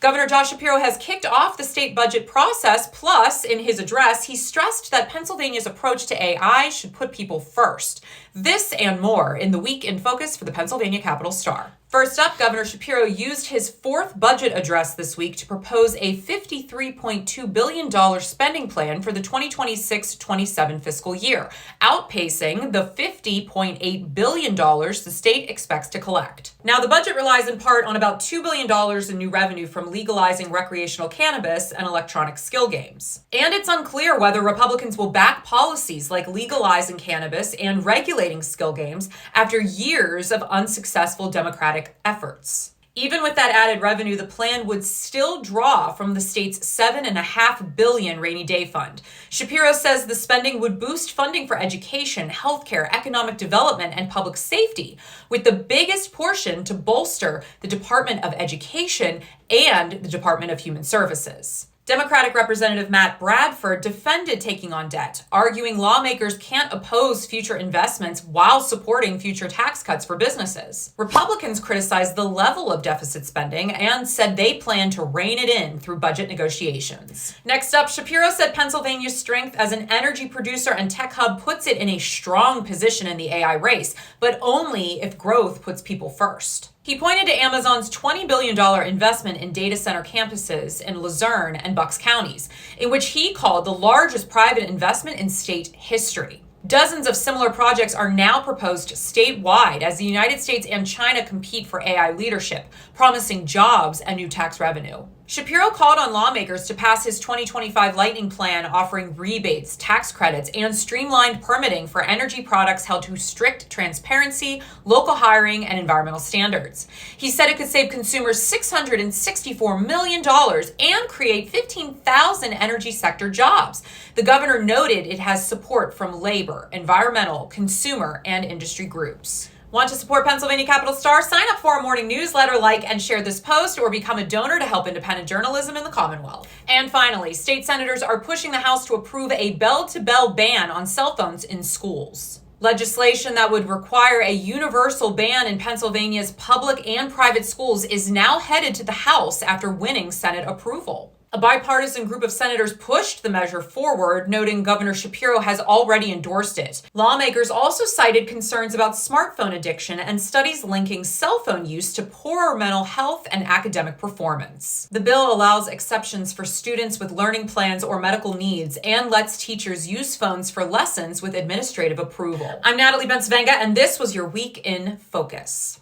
Governor Josh Shapiro has kicked off the state budget process. Plus, in his address, he stressed that Pennsylvania's approach to AI should put people first. This and more in the Week in Focus for the Pennsylvania Capital Star. First up, Governor Shapiro used his fourth budget address this week to propose a $53.2 billion spending plan for the 2026-27 fiscal year, outpacing the $50.8 billion the state expects to collect. Now, the budget relies in part on about $2 billion in new revenue from legalizing recreational cannabis and electronic skill games. And it's unclear whether Republicans will back policies like legalizing cannabis and regulating skill games after years of unsuccessful Democratic efforts. Even with that added revenue, the plan would still draw from the state's $7.5 billion rainy day fund. Shapiro says the spending would boost funding for education, healthcare, economic development, and public safety, with the biggest portion to bolster the Department of Education and the Department of Human Services. Democratic Representative Matt Bradford defended taking on debt, arguing lawmakers can't oppose future investments while supporting future tax cuts for businesses. Republicans criticized the level of deficit spending and said they plan to rein it in through budget negotiations. Next up, Shapiro said Pennsylvania's strength as an energy producer and tech hub puts it in a strong position in the AI race, but only if growth puts people first. He pointed to Amazon's $20 billion investment in data center campuses in Luzerne and Bucks counties, in which he called the largest private investment in state history. Dozens of similar projects are now proposed statewide as the United States and China compete for AI leadership, promising jobs and new tax revenue. Shapiro called on lawmakers to pass his 2025 Lightning Plan, offering rebates, tax credits, and streamlined permitting for energy products held to strict transparency, local hiring, and environmental standards. He said it could save consumers $664 million and create 15,000 energy sector jobs. The governor noted it has support from labor, environmental, consumer, and industry groups. Want to support Pennsylvania Capital Star? Sign up for our morning newsletter, like and share this post, or become a donor to help independent journalism in the Commonwealth. And finally, state senators are pushing the House to approve a bell-to-bell ban on cell phones in schools. Legislation that would require a universal ban in Pennsylvania's public and private schools is now headed to the House after winning Senate approval. A bipartisan group of senators pushed the measure forward, noting Governor Shapiro has already endorsed it. Lawmakers also cited concerns about smartphone addiction and studies linking cell phone use to poorer mental health and academic performance. The bill allows exceptions for students with learning plans or medical needs and lets teachers use phones for lessons with administrative approval. I'm Natalie Bencivenga, and this was your Week in Focus.